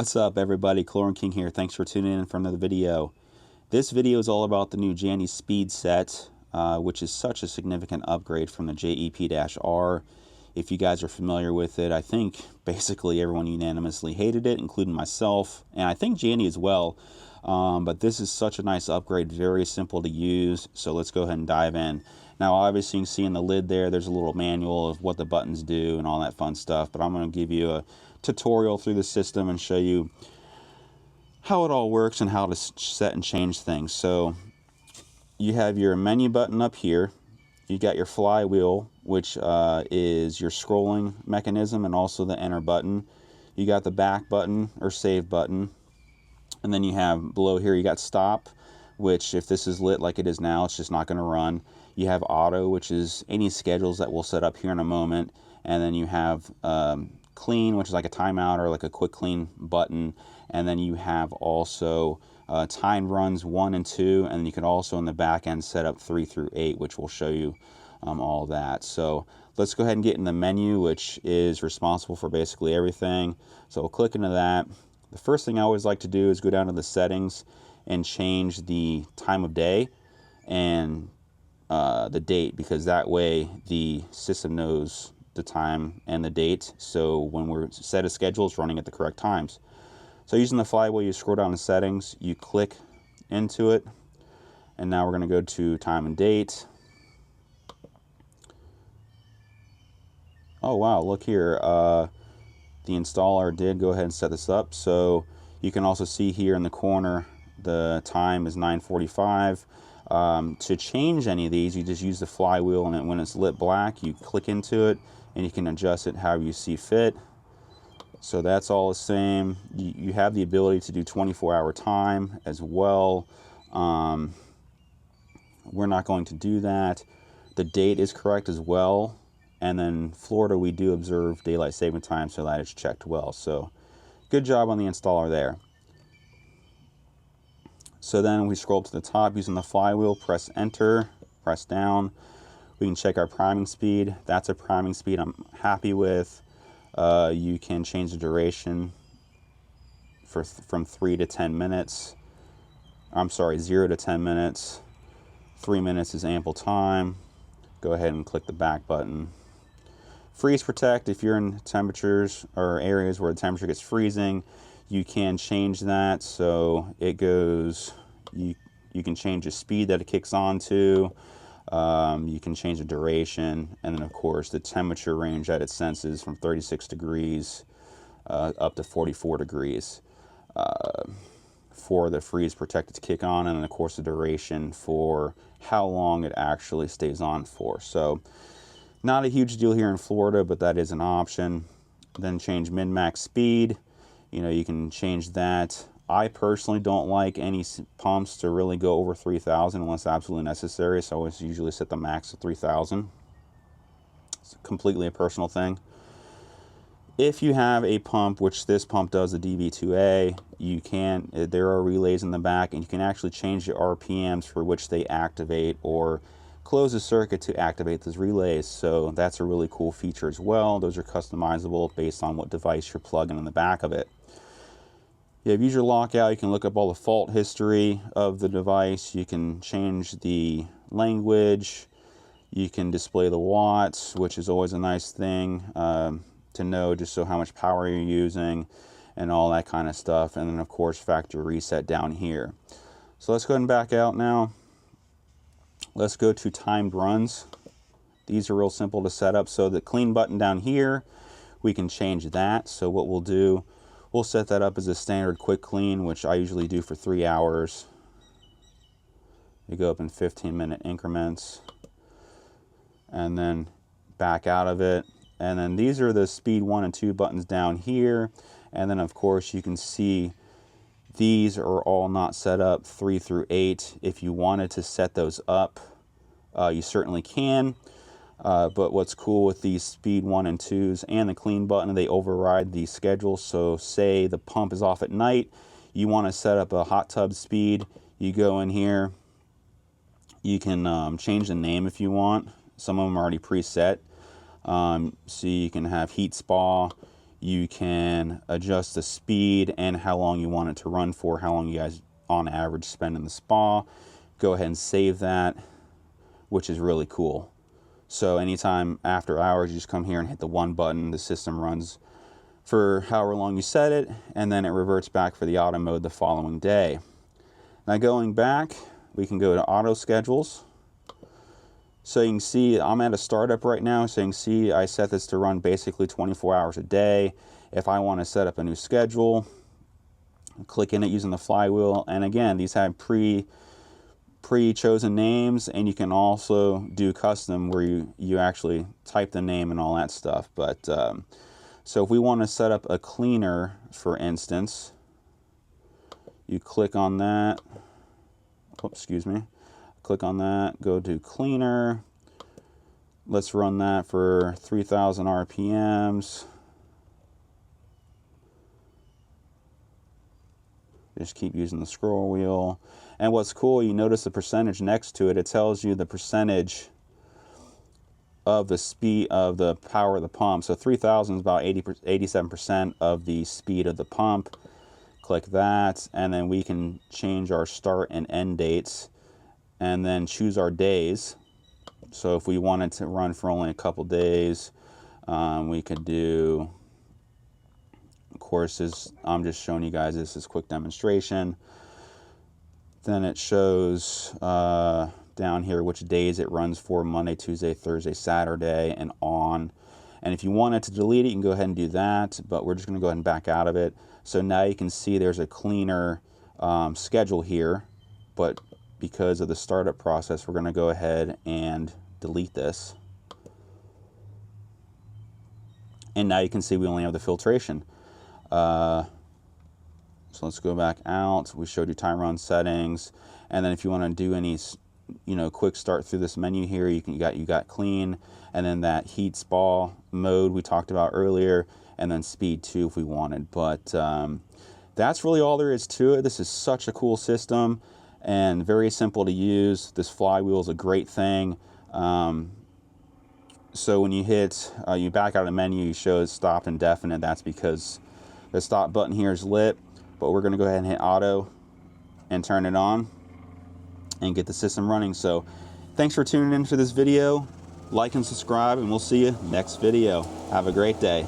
What's up, everybody? Chlorine King here. Thanks for tuning in for another video. This video is all about the new Jandy Speed Set, which is such a significant upgrade from the JEP-R. If you guys are familiar with it, I think basically everyone unanimously hated it, including myself, and I think Jandy as well. But this is such a nice upgrade, very simple to use, so let's go ahead and dive in. Now, obviously, you can see in the lid there's a little manual of what the buttons do and all that fun stuff, but I'm going to give you a tutorial through the system and show you how it all works and how to set and change things. So you have your menu button up here. You got your flywheel, which is your scrolling mechanism, and also the enter button. You got the back button or save button, and then you have below here you got stop, which if this is lit like it is now, it's just not going to run. You have auto, which is any schedules that we'll set up here in a moment, and then you have clean, which is like a timeout or like a quick clean button, and then you have also time runs 1 and 2, and you can also in the back end set up 3 through 8, which will show you all that. So let's go ahead and get in the menu, which is responsible for basically everything. So we'll click into that. The first thing I always like to do is go down to the settings and change the time of day and the date, because that way the system knows the time and the date, so when we're set a schedule, it's running at the correct times. So using the flywheel, you scroll down to settings, you click into it, and now we're going to go to time and date. Oh wow, look here, the installer did go ahead and set this up, so you can also see here in the corner the time is 9:45. To change any of these, you just use the flywheel, and when it's lit black, you click into it and you can adjust it however you see fit. So that's all the same. You have the ability to do 24-hour time as well. We're not going to do that. The date is correct as well, and then Florida, we do observe daylight saving time, so that is checked well. So good job on the installer there. So then we scroll up to the top using the flywheel, press enter, press down. We can check our priming speed. That's a priming speed I'm happy with. You can change the duration from 3 to 10 minutes. I'm sorry, 0 to 10 minutes. 3 minutes is ample time. Go ahead and click the back button. Freeze protect, if you're in temperatures or areas where the temperature gets freezing, you can change that, so it goes, you can change the speed that it kicks on to, you can change the duration, and then of course the temperature range that it senses from 36 degrees up to 44 degrees for the freeze protected to kick on, and then of course the duration for how long it actually stays on for. So not a huge deal here in Florida, but that is an option. Then change min-max speed. You know, you can change that. I personally don't like any pumps to really go over 3,000 unless absolutely necessary, so I always usually set the max at 3,000. It's completely a personal thing. If you have a pump, which this pump does, the DV2A, you can, there are relays in the back, and you can actually change the RPMs for which they activate or close the circuit to activate those relays. So that's a really cool feature as well. Those are customizable based on what device you're plugging in the back of it. You have user lockout. You can look up all the fault history of the device. You can change the language. You can display the watts, which is always a nice thing to know, just so how much power you're using and all that kind of stuff. And then of course factory reset down here. So let's go ahead and back out now. Let's go to timed runs. These are real simple to set up. So the clean button down here, we can change that. So what we'll do, we'll set that up as a standard quick clean, which I usually do for 3 hours. You go up in 15-minute increments and then back out of it. And then these are the speed 1 and 2 buttons down here. And then of course you can see these are all not set up 3 through 8. If you wanted to set those up, you certainly can. But what's cool with these speed 1 and 2s and the clean button, they override the schedule. So say the pump is off at night, you want to set up a hot tub speed, you go in here, you can change the name if you want. Some of them are already preset. So you can have heat spa, You can adjust the speed and how long you want it to run for, how long you guys on average spend in the spa. Go ahead and save that, which is really cool. So anytime after hours, you just come here and hit the one button, the system runs for however long you set it, and then it reverts back for the auto mode the following day. Now going back, we can go to auto schedules. So you can see I'm at a startup right now, so you can see I set this to run basically 24 hours a day. If I want to set up a new schedule, click in it using the flywheel, and again, these have pre-chosen names, and you can also do custom where you actually type the name and all that stuff. But so if we want to set up a cleaner, for instance, you click on that. Oops, excuse me. Click on that, go to cleaner. Let's run that for 3,000 RPMs. Just keep using the scroll wheel. And what's cool, you notice the percentage next to it. It tells you the percentage of the speed of the power of the pump. So 3,000 is about 87% of the speed of the pump. Click that, and then we can change our start and end dates, and then choose our days. So if we wanted to run for only a couple days, we could do, of course, I'm just showing you guys this is quick demonstration. Then it shows down here which days it runs for: Monday, Tuesday, Thursday, Saturday, and on. And if you wanted to delete it, you can go ahead and do that, but we're just going to go ahead and back out of it. So now you can see there's a cleaner schedule here, but because of the startup process, we're going to go ahead and delete this. And now you can see we only have the filtration. So let's go back out. We showed you time run settings, and then if you want to do any, quick start through this menu here, you got clean, and then that heat spa mode we talked about earlier, and then speed 2 if we wanted. But that's really all there is to it. This is such a cool system and very simple to use. This flywheel is a great thing. So when you hit, you back out of the menu, you show stopped indefinite. That's because the stop button here is lit, but we're going to go ahead and hit auto and turn it on and get the system running. So thanks for tuning in for this video. Like and subscribe, and we'll see you next video. Have a great day.